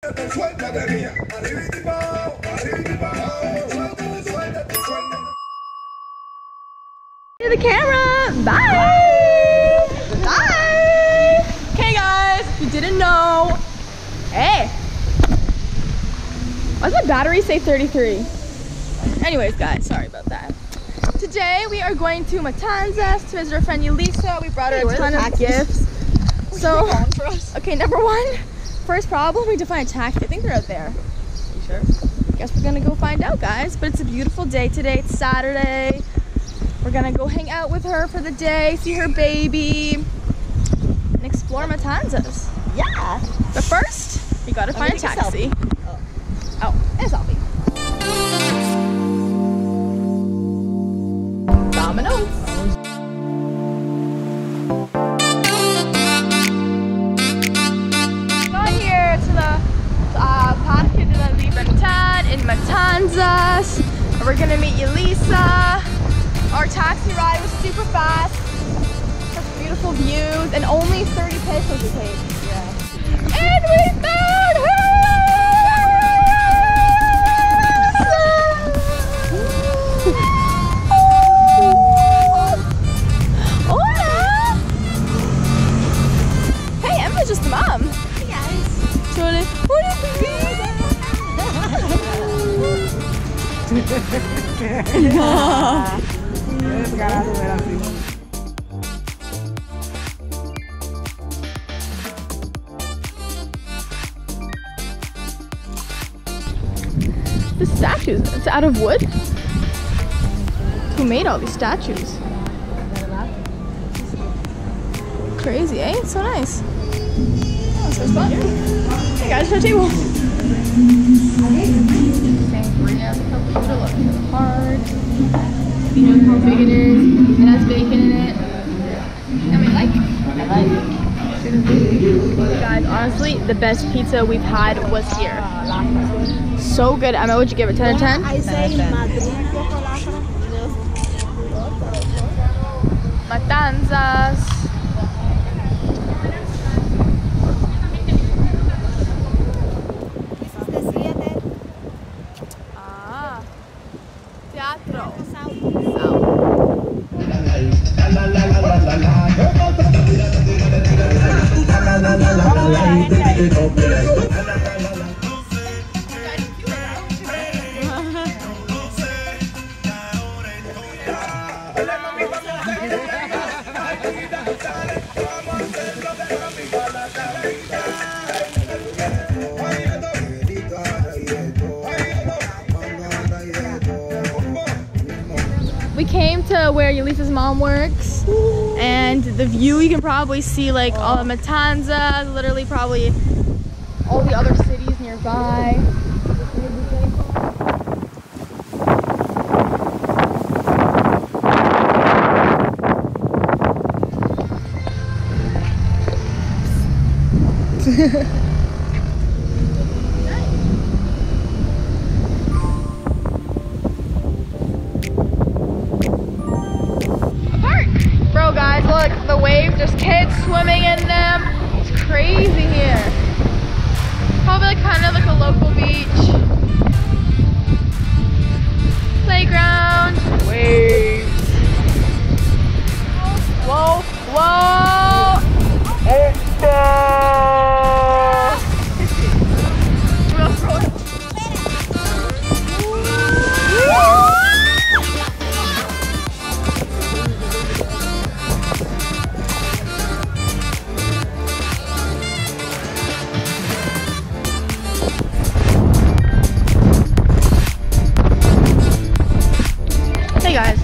To the camera. Bye. Bye. Okay, guys, if you didn't know, hey, why does my battery say 33? Anyways, guys, sorry about that. Today we are going to Matanzas to visit our friend Elisa. We brought her a ton of gifts. So, okay, number one, first problem, we need to find a taxi. I think they're out there. You sure? Guess we're gonna go find out, guys. But it's a beautiful day today. It's Saturday. We're gonna go hang out with her for the day, see her baby, and explore Matanzas. Yeah. But first, we gotta find a taxi. Oh, and a selfie. Dominoes. Got here to the PARQUE de la LIBERTAD in Matanzas. And we're gonna meet Elisa. Our taxi ride was super fast. Such beautiful views and only 30 pesos we paid. Yeah. And we found her! Just the mom. Hey guys. The statues, it's out of wood? Who made all these statues? Crazy, eh? It's so nice. Hey guys, our table. Sangria, look how beautiful, look at the heart. You know how big it is. It has bacon in it. And we like it. I like it. Guys, honestly, the best pizza we've had was here. So good. Emma, would you give it 10 out of 10? I say Matanzas. We came to where Elisa's mom works, and the view, you can probably see like all of Matanzas, literally probably all the other cities nearby. Bro, guys, look, the waves, there's kids swimming in them. It's crazy here. Probably like, kind of like a local beach. Playground. Waves. Whoa, whoa. Hey guys,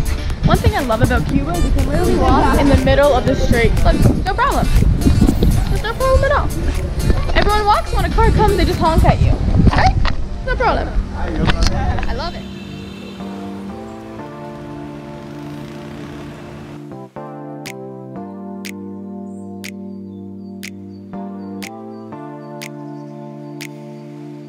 one thing I love about Cuba is you can literally walk in the middle of the street. Look, no problem. There's no problem at all. Everyone walks when a car comes, they just honk at you. Right? No problem. I love it.